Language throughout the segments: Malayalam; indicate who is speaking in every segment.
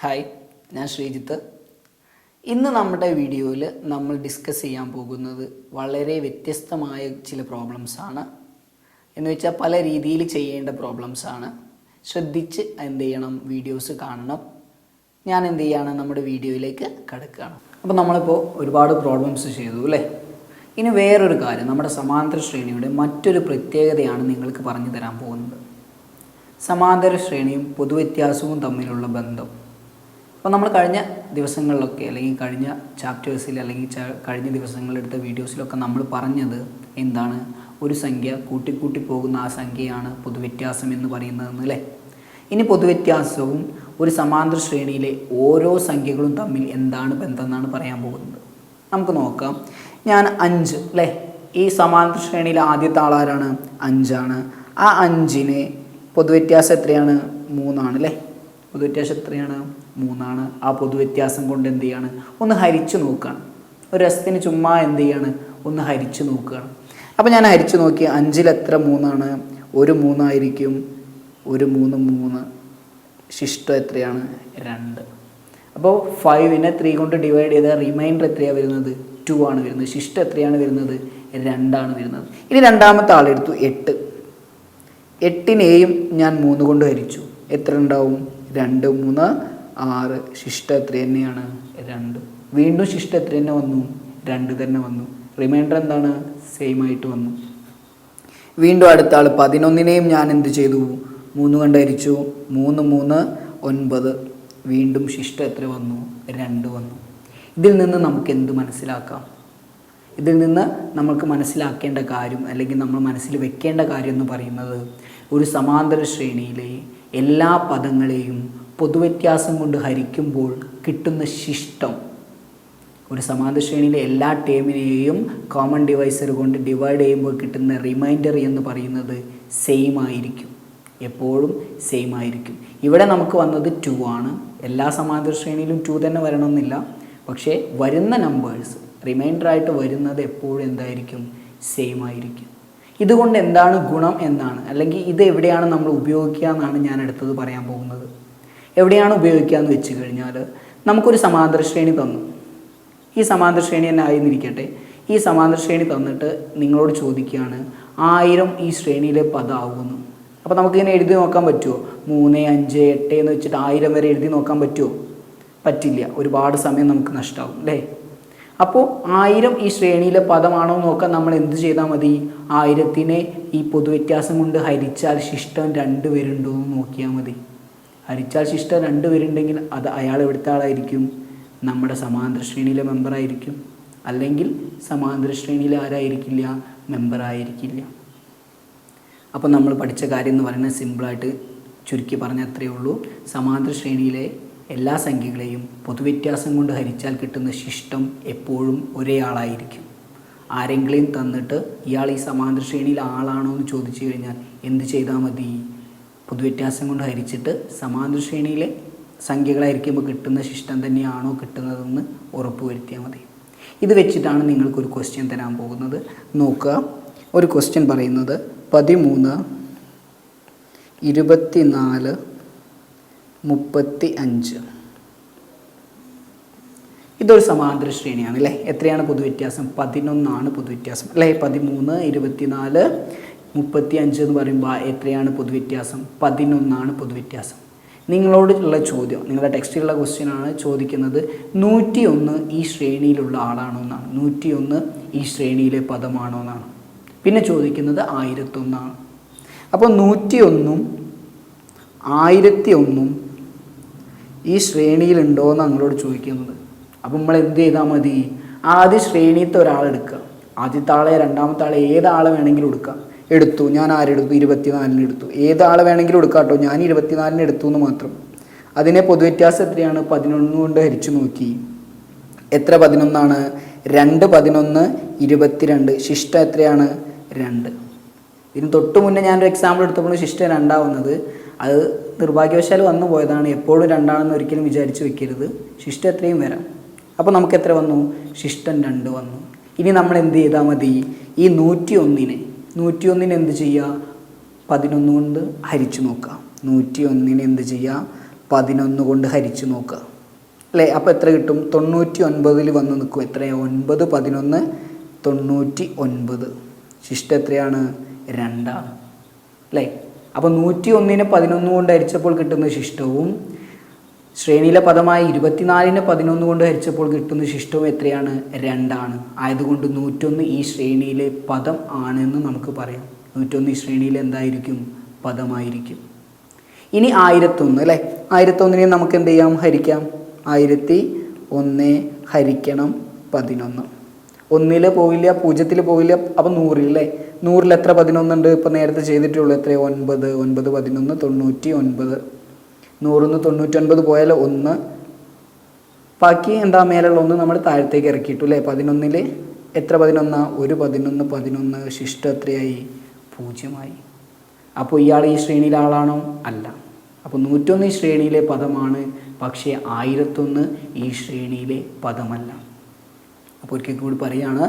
Speaker 1: ഹായ്, ഞാൻ ശ്രീജിത്ത്. ഇന്ന് നമ്മുടെ വീഡിയോയിൽ നമ്മൾ ഡിസ്കസ് ചെയ്യാൻ പോകുന്നത് വളരെ വ്യത്യസ്തമായ ചില പ്രോബ്ലംസാണ്. എന്ന് വെച്ചാൽ പല രീതിയിൽ ചെയ്യേണ്ട പ്രോബ്ലംസാണ്. ശ്രദ്ധിച്ച് എന്ത് ചെയ്യണം, വീഡിയോസ് കാണണം. ഞാൻ എന്ത് ചെയ്യാണ്, നമ്മുടെ വീഡിയോയിലേക്ക് കടക്കുകയാണ്. അപ്പോൾ നമ്മളിപ്പോൾ ഒരുപാട് പ്രോബ്ലംസ് ചെയ്തു അല്ലേ. ഇനി വേറൊരു കാര്യം, നമ്മുടെ സമാന്തര ശ്രേണിയുടെ മറ്റൊരു പ്രത്യേകതയാണ് നിങ്ങൾക്ക് പറഞ്ഞു തരാൻ പോകുന്നത്. സമാന്തര ശ്രേണിയും പൊതുവ്യത്യാസവും തമ്മിലുള്ള ബന്ധം. അപ്പോൾ നമ്മൾ കഴിഞ്ഞ ദിവസങ്ങളിലൊക്കെ അല്ലെങ്കിൽ കഴിഞ്ഞ ചാപ്റ്റേഴ്സിൽ അല്ലെങ്കിൽ കഴിഞ്ഞ ദിവസങ്ങളിലെടുത്ത വീഡിയോസിലൊക്കെ നമ്മൾ പറഞ്ഞത് എന്താണ്, ഒരു സംഖ്യ കൂട്ടിക്കൂട്ടി പോകുന്ന ആ സംഖ്യയാണ് പൊതുവ്യത്യാസം എന്ന് പറയുന്നതെന്ന് അല്ലേ. ഇനി പൊതുവ്യത്യാസവും ഒരു സമാന്തര ശ്രേണിയിലെ ഓരോ സംഖ്യകളും തമ്മിൽ എന്താണ് ബന്ധം എന്നാണ് പറയാൻ പോകുന്നത്. നമുക്ക് നോക്കാം. ഞാൻ 5 അല്ലേ, ഈ സമാന്തര ശ്രേണിയിലെ ആദ്യത്തെ ആളാരാണ്, 5 ആ 5ന് പൊതുവ്യത്യാസം എത്രയാണ്, 3 അല്ലേ. പൊതുവ്യത്യാസം എത്രയാണ്, 3. ആ പൊതുവ്യത്യാസം കൊണ്ട് എന്ത് ചെയ്യാണ്, ഒന്ന് ഹരിച്ചു നോക്കുകയാണ്. ഒരു രസത്തിന് ചുമ്മാ എന്ത് ചെയ്യാണ്, ഒന്ന് ഹരിച്ചു നോക്കുകയാണ്. അപ്പോൾ ഞാൻ ഹരിച്ചു നോക്കി, 5ൽ എത്ര 3? ഒരു 3 ആയിരിക്കും. ഒരു 3. ശിഷ്ടം എത്രയാണ്, 2. അപ്പോൾ 5നെ 3 കൊണ്ട് ഡിവൈഡ് ചെയ്താൽ റിമൈൻഡർ എത്രയാണ് വരുന്നത്, 2 ആണ് വരുന്നത്. ശിഷ്ടം എത്രയാണ് വരുന്നത്, 2 വരുന്നത്. ഇനി രണ്ടാമത്തെ ആളെടുത്തു 8. 8നെയും ഞാൻ 3 കൊണ്ട് ഹരിച്ചു. എത്ര ഉണ്ടാവും, 2, 3, 6. ശിഷ്ടം എത്ര തന്നെയാണ്, 2. വീണ്ടും ശിഷ്ടം എത്ര തന്നെ വന്നു, 2 തന്നെ വന്നു. റിമൈൻഡർ എന്താണ്, സെയിം ആയിട്ട് വന്നു. വീണ്ടും അടുത്ത ആൾ 11നെയും ഞാൻ എന്ത് ചെയ്തു, 3 കൊണ്ട് ഹരിച്ചു. 3, 3, 9. വീണ്ടും ശിഷ്ടം എത്ര വന്നു, 2 വന്നു. ഇതിൽ നിന്ന് നമുക്ക് എന്ത് മനസ്സിലാക്കാം? ഇതിൽ നിന്ന് നമുക്ക് മനസ്സിലാക്കേണ്ട കാര്യം അല്ലെങ്കിൽ നമ്മൾ മനസ്സിൽ വെക്കേണ്ട കാര്യം എന്ന് പറയുന്നത്, ഒരു സമാന്തര ശ്രേണിയിലെ എല്ലാ പദങ്ങളെയും പൊതുവ്യത്യാസം കൊണ്ട് ഹരിക്കുമ്പോൾ കിട്ടുന്ന ശിഷ്ടം, ഒരു സമാന്തര ശ്രേണിയിലെ എല്ലാ ടേമിനെയും കോമൺ ഡിവൈസർ കൊണ്ട് ഡിവൈഡ് ചെയ്യുമ്പോൾ കിട്ടുന്ന റിമൈൻഡർ എന്ന് പറയുന്നത് സെയിം ആയിരിക്കും. എപ്പോഴും സെയിം ആയിരിക്കും. ഇവിടെ നമുക്ക് വന്നത് 2 ആണ്. എല്ലാ സമാന്തര ശ്രേണിയിലും 2 തന്നെ വരണമെന്നില്ല. പക്ഷേ വരുന്ന നമ്പേഴ്സ് റിമൈൻഡറായിട്ട് വരുന്നത് എപ്പോഴും എന്തായിരിക്കും, സെയിം ആയിരിക്കും. ഇതുകൊണ്ട് എന്താണ് ഗുണം എന്നാണ്, അല്ലെങ്കിൽ ഇത് എവിടെയാണ് നമ്മൾ ഉപയോഗിക്കുക എന്നാണ് ഞാൻ അടുത്തത് പറയാൻ പോകുന്നത്. എവിടെയാണ് ഉപയോഗിക്കുക എന്ന് വെച്ച് കഴിഞ്ഞാൽ, നമുക്കൊരു സമാന്തര ശ്രേണി തന്നു. ഈ സമാന്തര ശ്രേണി തന്നെ ആയിരുന്നിരിക്കട്ടെ. ഈ സമാന്തര ശ്രേണി തന്നിട്ട് നിങ്ങളോട് ചോദിക്കുകയാണ് 1000 ഈ ശ്രേണിയിലെ പദമാകുമെന്ന്. അപ്പോൾ നമുക്കിങ്ങനെ എഴുതി നോക്കാൻ പറ്റുമോ? 3, 5, 8 എന്ന് വെച്ചിട്ട് 1000 വരെ എഴുതി നോക്കാൻ പറ്റുമോ? പറ്റില്ല. ഒരുപാട് സമയം നമുക്ക് നഷ്ടമാവും അല്ലേ. അപ്പോൾ 1000 ഈ ശ്രേണിയിലെ പദമാണോ നോക്കാൻ നമ്മൾ എന്ത് ചെയ്താൽ മതി, 1000നെ ഈ പൊതുവ്യത്യാസം കൊണ്ട് ഹരിച്ചാൽ ശിഷ്ടം 2 വരുന്നുണ്ടോ എന്ന് നോക്കിയാൽ മതി. ഹരിച്ചാൽ ശിഷ്ടം 2 വരുന്നുണ്ടെങ്കിൽ അത് അയാൾ എവിടുത്തെ ആളായിരിക്കും, നമ്മുടെ സമാന്തര ശ്രേണിയിലെ മെമ്പറായിരിക്കും. അല്ലെങ്കിൽ സമാന്തര ശ്രേണിയിലെ ആരായിരിക്കില്ല, മെമ്പറായിരിക്കില്ല. അപ്പോൾ നമ്മൾ പഠിച്ച കാര്യം എന്ന് പറയുന്നത് സിമ്പിളായിട്ട് ചുരുക്കി പറഞ്ഞാൽ അത്രയേ ഉള്ളൂ. സമാന്തര ശ്രേണിയിലെ എല്ലാ സംഖ്യകളെയും പൊതുവ്യത്യാസം കൊണ്ട് ഹരിച്ചാൽ കിട്ടുന്ന ശിഷ്ടം എപ്പോഴും ഒരേ ആളായിരിക്കും. ആരെങ്കിലും തന്നിട്ട് ഇയാൾ ഈ സമാന്തര ശ്രേണിയിൽ ആളാണോ എന്ന് ചോദിച്ചു കഴിഞ്ഞാൽ എന്ത് ചെയ്താൽ മതി, പൊതുവ്യത്യാസം കൊണ്ട് ഹരിച്ചിട്ട് സമാന്തര ശ്രേണിയിലെ സംഖ്യകളായിരിക്കുമ്പോൾ കിട്ടുന്ന ശിഷ്ടം തന്നെയാണോ കിട്ടുന്നതെന്ന് ഉറപ്പ് വരുത്തിയാൽ മതി. ഇത് വെച്ചിട്ടാണ് നിങ്ങൾക്കൊരു ക്വസ്റ്റ്യൻ തരാൻ പോകുന്നത്. നോക്കുക, ഒരു ക്വസ്റ്റ്യൻ പറയുന്നത് 13, 24, 35. ഇതൊരു സമാന്തര ശ്രേണിയാണ് അല്ലേ. എത്രയാണ് പൊതുവ്യത്യാസം, 11 പൊതുവ്യത്യാസം അല്ലേ. 13, 24, 35 എന്ന് പറയുമ്പോൾ എത്രയാണ് പൊതുവ്യത്യാസം, 11 പൊതുവ്യത്യാസം. നിങ്ങളോടുള്ള ചോദ്യം, നിങ്ങളുടെ ടെക്സ്റ്റിലുള്ള ക്വസ്റ്റ്യനാണ് ചോദിക്കുന്നത് 101 ഈ ശ്രേണിയിലുള്ള ആളാണോ എന്നാണ്. 101 ഈ ശ്രേണിയിലെ പദമാണോ എന്നാണ്. പിന്നെ ചോദിക്കുന്നത് 1001. അപ്പോൾ 101ഉം 1001ഉം ഈ ശ്രേണിയിലുണ്ടോ എന്ന് നമ്മളോട് ചോദിക്കുന്നത്. അപ്പം നമ്മൾ എന്ത് ചെയ്താൽ മതി, ആദ്യ ശ്രേണിയിലത്തെ ഒരാളെടുക്കുക. ആദ്യത്തെ ആളെ, രണ്ടാമത്തെ ആളെ, ഏതാളെ വേണമെങ്കിലും എടുക്കാം. എടുത്തു, ഞാൻ ആരെടുത്തു, 24 എടുത്തു. ഏതാളെ വേണമെങ്കിലും എടുക്കാം കേട്ടോ, ഞാൻ 24 എടുത്തു എന്ന് മാത്രം. അതിനെ പൊതുവ്യത്യാസം എത്രയാണ്, 11 കൊണ്ട് ഹരിച്ചു നോക്കി. എത്ര 11? 2, 11, 22. ശിഷ്ടം എത്രയാണ്, 2. ഇതിന് തൊട്ട് മുന്നേ ഞാനൊരു എക്സാമ്പിൾ എടുത്തപ്പോൾ ശിഷ്ടം 2 വന്നത്. അത് നിർഭാഗ്യവശാൽ വന്നു പോയതാണ്. എപ്പോഴും 2 ഒരിക്കലും വിചാരിച്ച് വെക്കരുത്. ശിഷ്ടം എത്രയും വരാം. അപ്പോൾ നമുക്ക് എത്ര വന്നു, ശിഷ്ടം 2 വന്നു. ഇനി നമ്മൾ എന്ത് ചെയ്താൽ മതി, ഈ 101നെ എന്ത് ചെയ്യുക, 11 കൊണ്ട് ഹരിച്ചു നോക്കാം. 101നെ എന്ത് ചെയ്യുക, 11 കൊണ്ട് ഹരിച്ച് നോക്കുക അല്ലേ. അപ്പോൾ എത്ര കിട്ടും? 99 വന്ന് നിൽക്കും. എത്രയാണ്? 9 11 99. ശിഷ്ടം എത്രയാണ്? 2 അല്ലേ. അപ്പോൾ 101നെ 11 കൊണ്ട് ഹരിച്ചപ്പോൾ കിട്ടുന്ന ശിഷ്ടവും ശ്രേണിയിലെ പദമായ 24നെ 11 കൊണ്ട് ഹരിച്ചപ്പോൾ കിട്ടുന്ന ശിഷ്ടവും എത്രയാണ്? 2. ആയതുകൊണ്ട് 101 ഈ ശ്രേണിയിലെ പദം ആണെന്ന് നമുക്ക് പറയാം. 101 ഈ ശ്രേണിയിൽ എന്തായിരിക്കും? പദമായിരിക്കും. ഇനി 1001 അല്ലേ. 1001നെ നമുക്ക് എന്ത് ചെയ്യാം? ഹരിക്കാം. 1001 ഹരിക്കണം 11. 1 പോവില്ല, 0 പോവില്ല, അപ്പം 100 അല്ലേ. 100 എത്ര 11 ഉണ്ട്? ഇപ്പം നേരത്തെ ചെയ്തിട്ടുള്ളൂ. എത്ര? 9 9 11 99. 100 99 പോയാൽ 1, ബാക്കി എന്താ മേലുള്ള 1 നമ്മൾ താഴത്തേക്ക് ഇറക്കിയിട്ടു അല്ലേ. 11ൽ എത്ര 11? 1 11 ശിഷ്ടം എത്രയായി? 0. അപ്പോൾ ഇയാൾ ഈ ശ്രേണിയിലെ ആളാണോ? അല്ല. അപ്പോൾ 101 ഈ ശ്രേണിയിലെ പദമാണ്, പക്ഷേ 1001 ഈ ശ്രേണിയിലെ പദമല്ല. അപ്പോൾ ഒരിക്കൽ കൂടി പറയുകയാണ്,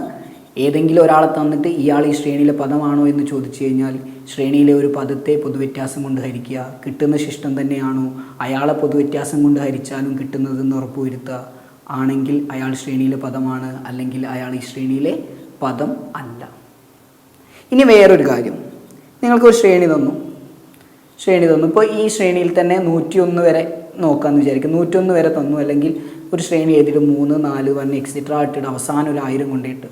Speaker 1: ഏതെങ്കിലും ഒരാളെ തന്നിട്ട് ഇയാൾ ഈ ശ്രേണിയിലെ പദമാണോ എന്ന് ചോദിച്ചു കഴിഞ്ഞാൽ ശ്രേണിയിലെ ഒരു പദത്തെ പൊതുവ്യത്യാസം കൊണ്ട് ഹരിക്കുക. കിട്ടുന്ന ശിഷ്ടം തന്നെയാണോ അയാളെ പൊതുവ്യത്യാസം കൊണ്ട് ഹരിച്ചാലും കിട്ടുന്നതെന്ന് ഉറപ്പുവരുത്തുക. ആണെങ്കിൽ അയാൾ ശ്രേണിയിലെ പദമാണ്, അല്ലെങ്കിൽ അയാൾ ഈ ശ്രേണിയിലെ പദം അല്ല. ഇനി വേറൊരു കാര്യം, നിങ്ങൾക്കൊരു ശ്രേണി തന്നു. ഇപ്പോൾ ഈ ശ്രേണിയിൽ തന്നെ 101 വരെ നോക്കാമെന്ന് വിചാരിക്കും. 101 വരെ തന്നു, അല്ലെങ്കിൽ ഒരു ശ്രേണി എഴുതിയിട്ട് 3 4 1 എക്സെട്ര ഇട്ടിട്ട് അവസാനം ഒരു 1000 കൊണ്ടിട്ട്,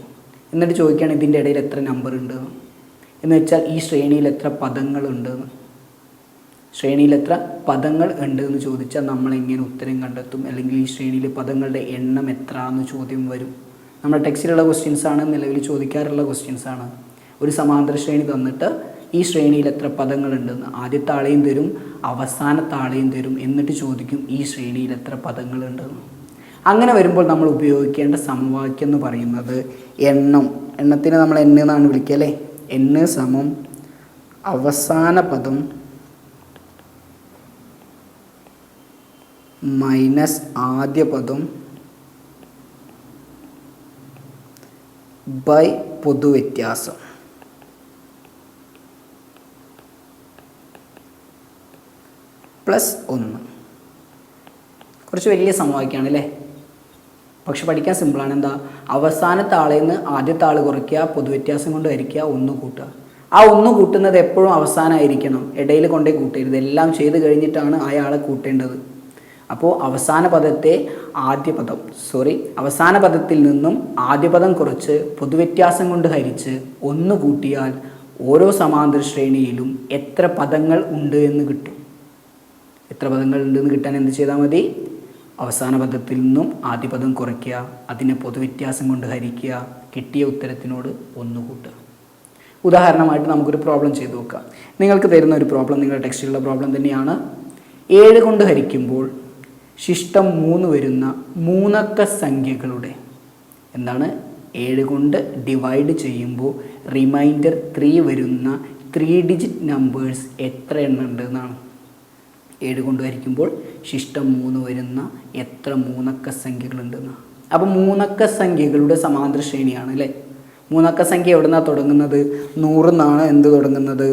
Speaker 1: എന്നിട്ട് ചോദിക്കുകയാണ് ഇതിൻ്റെ ഇടയിൽ എത്ര നമ്പർ ഉണ്ട് എന്ന് വെച്ചാൽ ഈ ശ്രേണിയിൽ എത്ര പദങ്ങളുണ്ട്, ശ്രേണിയിൽ എത്ര പദങ്ങൾ ഉണ്ട് എന്ന് ചോദിച്ചാൽ നമ്മളെങ്ങനെ ഉത്തരം കണ്ടെത്തും? അല്ലെങ്കിൽ ഈ ശ്രേണിയിലെ പദങ്ങളുടെ എണ്ണം എത്ര എന്ന് ചോദ്യം വരും. നമ്മുടെ ടെക്സ്റ്റിലുള്ള ക്വസ്റ്റ്യൻസാണ്, നിലവിൽ ചോദിക്കാറുള്ള ക്വസ്റ്റ്യൻസാണ്. ഒരു സമാന്തര ശ്രേണി തന്നിട്ട് ഈ ശ്രേണിയിൽ എത്ര പദങ്ങളുണ്ടെന്ന് ആദ്യത്തെ ആളെയും തരും, അവസാനത്തെ ആളെയും തരും, എന്നിട്ട് ചോദിക്കും ഈ ശ്രേണിയിൽ എത്ര പദങ്ങളുണ്ടെന്ന്. അങ്ങനെ വരുമ്പോൾ നമ്മൾ ഉപയോഗിക്കേണ്ട സമവാക്യം എന്ന് പറയുന്നത് എണ്ണത്തിനെ നമ്മൾ n എന്നാണ് വിളിക്കുക അല്ലേ. n സമം അവസാന പദം മൈനസ് ആദ്യ പദം ബൈ പൊതുവ്യത്യാസം. പ്ലസ് 1. കുറച്ച് വലിയ സമവാക്യമാണ് അല്ലേ, പക്ഷെ പഠിക്കാൻ സിമ്പിളാണ്. എന്താ? അവസാനത്തെ ആളയിൽ നിന്ന് ആദ്യത്തെ ആൾ കുറയ്ക്കുക, പൊതുവ്യത്യാസം കൊണ്ട് ഹരിക്കുക, 1 കൂട്ടുക. ആ 1 കൂട്ടുന്നത് എപ്പോഴും അവസാനമായിരിക്കണം, ഇടയിൽ കൊണ്ടേ കൂട്ടരുത്. എല്ലാം ചെയ്ത് കഴിഞ്ഞിട്ടാണ് അയാളെ കൂട്ടേണ്ടത്. അപ്പോൾ അവസാന പദത്തിൽ നിന്നും ആദ്യ പദം കുറച്ച് പൊതുവ്യത്യാസം കൊണ്ട് ഹരിച്ച് 1 കൂട്ടിയാൽ ഓരോ സമാന്തര ശ്രേണിയിലും എത്ര പദങ്ങൾ ഉണ്ട് എന്ന് കിട്ടും. എത്ര പദങ്ങൾ ഉണ്ടെന്ന് കിട്ടാൻ എന്ത് ചെയ്താൽ മതി? അവസാന പദത്തിൽ നിന്നും ആദ്യ പദം കുറയ്ക്കുക, അതിനെ പൊതുവ്യത്യാസം കൊണ്ട് ഹരിക്കുക, കിട്ടിയ ഉത്തരത്തിനോട് 1 കൂട്ടുക. ഉദാഹരണമായിട്ട് നമുക്കൊരു പ്രോബ്ലം ചെയ്തു നോക്കാം. നിങ്ങൾക്ക് തരുന്ന ഒരു പ്രോബ്ലം നിങ്ങളുടെ ടെക്സ്റ്റിലുള്ള പ്രോബ്ലം തന്നെയാണ്. 7 കൊണ്ട് ഹരിക്കുമ്പോൾ ശിഷ്ടം 3 വരുന്ന 3 അക്ക സംഖ്യകളുടെ 7 കൊണ്ട് ഡിവൈഡ് ചെയ്യുമ്പോൾ റിമൈൻഡർ 3 വരുന്ന 3 ഡിജിറ്റ് നമ്പേഴ്സ് എത്ര എണ്ണം ഉണ്ട് എന്നാണ്. 7 കൊണ്ട് ഹരിക്കുമ്പോൾ ശിഷ്ടം 3 വരുന്ന എത്ര 3 അക്ക സംഖ്യകളുണ്ടെന്ന്. അപ്പോൾ 3 അക്ക സംഖ്യകളുടെ സമാന്തര ശ്രേണിയാണ് അല്ലേ. 3 അക്ക സംഖ്യ എവിടെ നിന്നാണ് തുടങ്ങുന്നത്? 100 എന്നാണ് എന്ത് തുടങ്ങുന്നത്?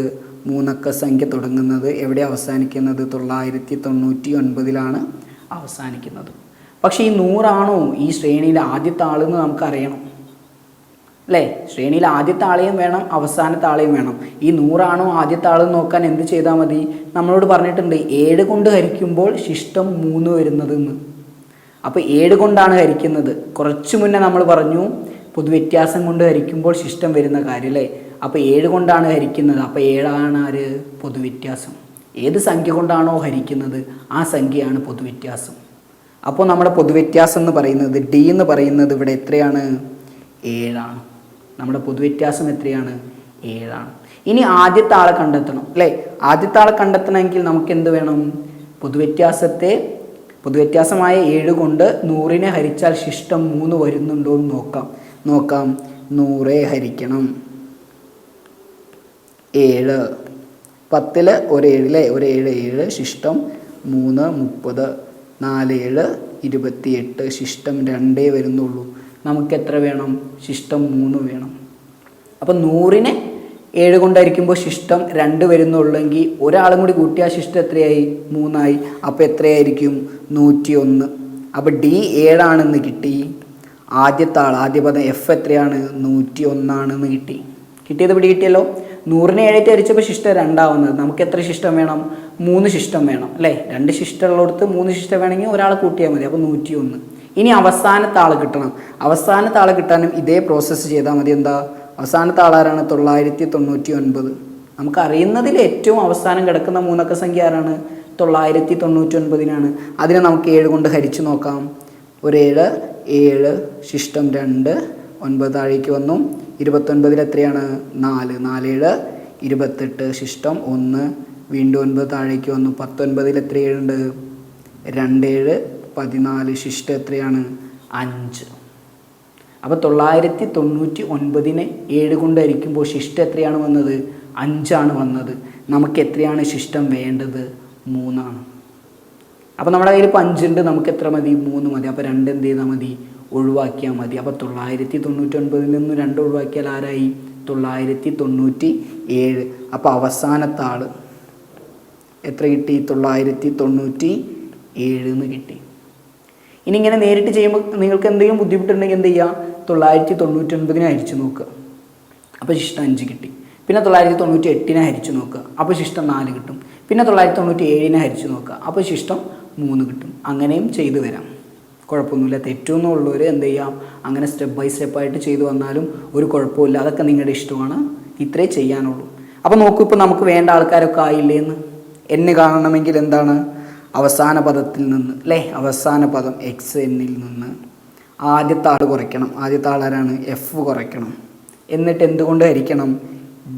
Speaker 1: 3 അക്ക സംഖ്യ തുടങ്ങുന്നത്. എവിടെ അവസാനിക്കുന്നത്? 999 അവസാനിക്കുന്നത്. പക്ഷേ ഈ 100 ആണോ ഈ ശ്രേണിയിലെ ആദ്യത്തെ ആളെന്ന് നമുക്കറിയണം അല്ലേ. ശ്രേണിയിൽ ആദ്യത്തെ ആളെയും വേണം, അവസാനത്തെ ആളെയും വേണം. ഈ 100 ആണോ ആദ്യത്തെ ആളെന്ന് നോക്കാൻ എന്ത് ചെയ്താൽ മതി? നമ്മളോട് പറഞ്ഞിട്ടുണ്ട് 7 കൊണ്ട് ഹരിക്കുമ്പോൾ ശിഷ്ടം 3 വരുന്നതെന്ന്. അപ്പോൾ 7 കൊണ്ടാണ് ഹരിക്കുന്നത്. കുറച്ച് മുന്നേ നമ്മൾ പറഞ്ഞു പൊതുവ്യത്യാസം കൊണ്ട് ഹരിക്കുമ്പോൾ ശിഷ്ടം വരുന്ന കാര്യം അല്ലേ. അപ്പോൾ 7 കൊണ്ടാണ് ഹരിക്കുന്നത്. അപ്പോൾ 7 ആണ് ആര്? പൊതുവ്യത്യാസം. ഏത് സംഖ്യ കൊണ്ടാണോ ഹരിക്കുന്നത് ആ സംഖ്യയാണ് പൊതുവ്യത്യാസം. അപ്പോൾ നമ്മുടെ പൊതുവ്യത്യാസം എന്ന് പറയുന്നത് ഡി എന്ന് പറയുന്നത് ഇവിടെ എത്രയാണ്? 7 ആണ്. നമ്മുടെ പൊതുവ്യത്യാസം എത്രയാണ്? 7 ആണ്. ഇനി ആദ്യത്തെ ആളെ കണ്ടെത്തണം അല്ലേ. ആദ്യത്തെ ആളെ കണ്ടെത്തണമെങ്കിൽ നമുക്ക് എന്ത് വേണം? പൊതുവ്യത്യാസമായ 7 കൊണ്ട് 100നെ ഹരിച്ചാൽ ശിഷ്ടം 3 വരുന്നുണ്ടോ എന്ന് നോക്കാം. 100 ഹരിക്കണം 7, 10ൽ ഒരു 7 അല്ലേ. ഒരു 7 ശിഷ്ടം 3 30, 4 7 28 ശിഷ്ടം 2 വരുന്നുള്ളൂ. നമുക്ക് എത്ര വേണം? ശിഷ്ടം 3 വേണം. അപ്പം 100നെ 7 കൊണ്ട് ഹരിക്കുമ്പോൾ ശിഷ്ടം 2 വരുന്നുള്ളെങ്കിൽ ഒരാളും കൂടി കൂട്ടിയാൽ ശിഷ്ടം എത്രയായി 3 ആയി. അപ്പോൾ എത്രയായിരിക്കും 101. അപ്പോൾ ഡി 7 ആണെന്ന് കിട്ടി. ആദ്യ പദം എഫ് എത്രയാണ് 101 ആണെന്ന് കിട്ടി. കിട്ടിയത് പിടികിട്ടിയല്ലോ. 100നെ 7 ഹരിച്ചപ്പോൾ ശിഷ്ടം 2 ആവുന്നത്. നമുക്ക് എത്ര ശിഷ്ടം വേണം? 3 ശിഷ്ടം വേണം അല്ലേ. 2 ശിഷ്ടമുള്ളിടത്ത് 3 ശിഷ്ടം വേണമെങ്കിൽ ഒരാളെ കൂട്ടിയാൽ മതി. അപ്പോൾ 101. ഇനി അവസാനത്തെ ആൾ കിട്ടണം. അവസാനത്തെ ആൾ കിട്ടാനും ഇതേ പ്രോസസ്സ് ചെയ്താൽ മതി. എന്താ അവസാനത്തെ ആളാരാണ്? 999. നമുക്കറിയുന്നതിൽ ഏറ്റവും അവസാനം കിടക്കുന്ന 3 അക്ക സംഖ്യ ആരാണ്? 999നാണ്. അതിനെ നമുക്ക് 7 കൊണ്ട് ഹരിച്ചു നോക്കാം. ഒരു 7 ശിഷ്ടം 2 9 താഴേക്ക് വന്നു. 29 എത്രയാണ്? 4 4 7 28 ശിഷ്ടം 1 വീണ്ടും 9 താഴേക്ക് വന്നു. 19 എത്ര 7 ഉണ്ട്? 2 7 14 ശിഷ്ടം എത്രയാണ്? 5. അപ്പോൾ 999നെ 7 കൊണ്ട് ഹരിക്കുമ്പോൾ ശിഷ്ടം എത്രയാണ് വന്നത്? 5 ആണ് വന്നത്. നമുക്ക് എത്രയാണ് ശിഷ്ടം വേണ്ടത്? 3 ആണ്. അപ്പോൾ നമ്മുടെ കയ്യിൽ ഇപ്പോൾ 5 ഉണ്ട്. നമുക്ക് എത്ര മതി? 3 മതി. അപ്പോൾ 2 എന്ത് ചെയ്താൽ മതി? ഒഴിവാക്കിയാൽ മതി. അപ്പോൾ 999ൽ നിന്ന് 2 ഒഴിവാക്കിയാൽ ആരായി? 997. അപ്പോൾ അവസാനത്തെ ആൾ എത്ര കിട്ടി? 997 എന്ന് കിട്ടി. ഇനി ഇങ്ങനെ നേരിട്ട് ചെയ്യുമ്പോൾ നിങ്ങൾക്ക് എന്തെങ്കിലും ബുദ്ധിമുട്ടുണ്ടെങ്കിൽ എന്ത് ചെയ്യുക? 999നെ ഹരിച്ച് നോക്കുക. അപ്പോൾ ശിഷ്ടം 5 കിട്ടി. പിന്നെ 998നെ ഹരിച്ച് നോക്കുക. അപ്പോൾ ശിഷ്ടം 4 കിട്ടും. പിന്നെ 997നെ ഹരിച്ച് നോക്കുക. അപ്പോൾ ശിഷ്ടം 3 കിട്ടും. അങ്ങനെയും ചെയ്തു വരാം, കുഴപ്പമൊന്നുമില്ല. തെറ്റൊന്നുമുള്ളവർ എന്ത് ചെയ്യാം? അങ്ങനെ സ്റ്റെപ്പ് ബൈ സ്റ്റെപ്പായിട്ട് ചെയ്തു വന്നാലും ഒരു കുഴപ്പമില്ല. അതൊക്കെ നിങ്ങളുടെ ഇഷ്ടമാണ്. ഇത്രേ ചെയ്യാനുള്ളൂ. അപ്പോൾ നോക്കൂ, ഇപ്പോൾ നമുക്ക് വേണ്ട ആൾക്കാരൊക്കെ ആയില്ലേന്ന്. എന്നെ കാണണമെങ്കിൽ എന്താണ്? അവസാന പദത്തിൽ നിന്ന് അല്ലേ, അവസാന പദം എക്സ് എന്നിൽ നിന്ന് ആദ്യത്തെ ആൾ കുറയ്ക്കണം. ആദ്യത്തെ ആളാരാണ്? എഫ് കുറയ്ക്കണം. എന്നിട്ട് എന്തുകൊണ്ട് ഹരിക്കണം?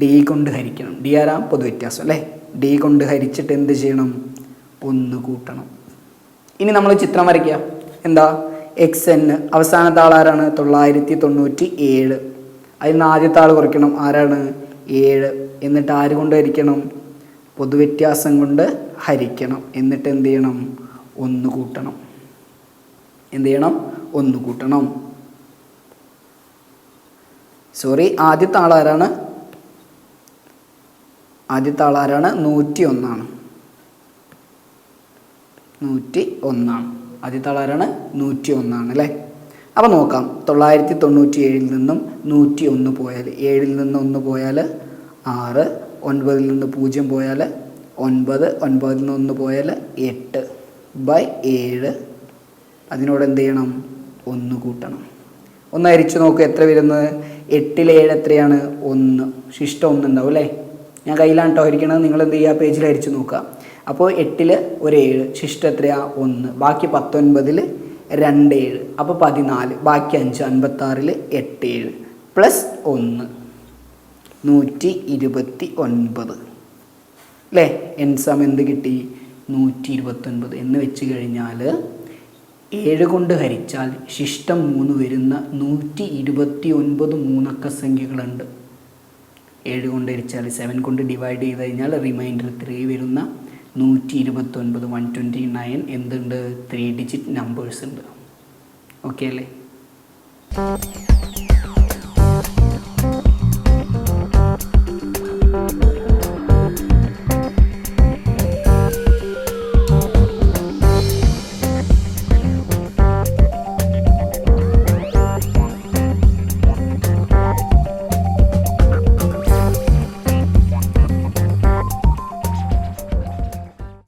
Speaker 1: ഡി കൊണ്ട് ഹരിക്കണം. ഡി ആരാം? പൊതുവ്യത്യാസം അല്ലേ. ഡി കൊണ്ട് ഹരിച്ചിട്ട് എന്ത് ചെയ്യണം? 1 കൂട്ടണം. ഇനി നമ്മൾ ചിത്രം വരയ്ക്കുക. എന്താ? എക്സ് എൻ അവസാനത്തെ ആളാരാണ്? 997. അതിൽ നിന്ന് ആദ്യത്തെ ആൾ കുറയ്ക്കണം. ആരാണ്? 7. എന്നിട്ട് ആര് കൊണ്ട് ഹരിക്കണം? പൊതുവ്യത്യാസം കൊണ്ട് ഹരിക്കണം. എന്നിട്ട് എന്ത് ചെയ്യണം? 1 കൂട്ടണം. എന്ത് ചെയ്യണം? 1 കൂട്ടണം. സോറി, ആദ്യത്തെ ആളാരാണ്? 101 ആണ്. 101 ആണ്. ആദ്യത്തെ ആളാരാണ്? 101 ആണ് അല്ലേ. അപ്പോൾ നോക്കാം. 997ൽ നിന്നും 101 പോയാൽ, 7ൽ നിന്ന് 1 പോയാൽ 6, 9ൽ നിന്ന് 0 പോയാൽ 9, 9ൽ നിന്ന് 1 പോയാൽ 8/7. അതിനോട് എന്ത് ചെയ്യണം? 1 കൂട്ടണം. ഒന്ന് ഹരിച്ച് നോക്കുക. എത്ര വരുന്നത്? 8ൽ 7 എത്രയാണ്? 1. ശിഷ്ടം 1 ഉണ്ടാവും അല്ലേ. ഞാൻ കയ്യിലാണ് കേട്ടോ ഹരിക്കണത്. നിങ്ങൾ എന്ത് ചെയ്യുക? പേജിൽ ഹരിച്ച് നോക്കുക. അപ്പോൾ 8ൽ ഒരു 7 ശിഷ്ടം എത്രയാണ്? 1. ബാക്കി 19ൽ 2 7. അപ്പോൾ 14. ബാക്കി 5 56ൽ 8 7 പ്ലസ് 1 129 അല്ലേ. എൻസം എന്ത് കിട്ടി? 129 എന്ന് വെച്ച് കഴിഞ്ഞാൽ 7 കൊണ്ട് ഹരിച്ചാൽ ശിഷ്ടം 3 വരുന്ന 129 മൂന്നക്ക സംഖ്യകളുണ്ട്. 7 കൊണ്ട് ഹരിച്ചാൽ 7 കൊണ്ട് ഡിവൈഡ് ചെയ്ത് കഴിഞ്ഞാൽ റിമൈൻഡർ 3 വരുന്ന 129 129 എന്തുണ്ട്? 3 ഡിജിറ്റ് നമ്പേഴ്സ് ഉണ്ട്. ഓക്കെ അല്ലേ?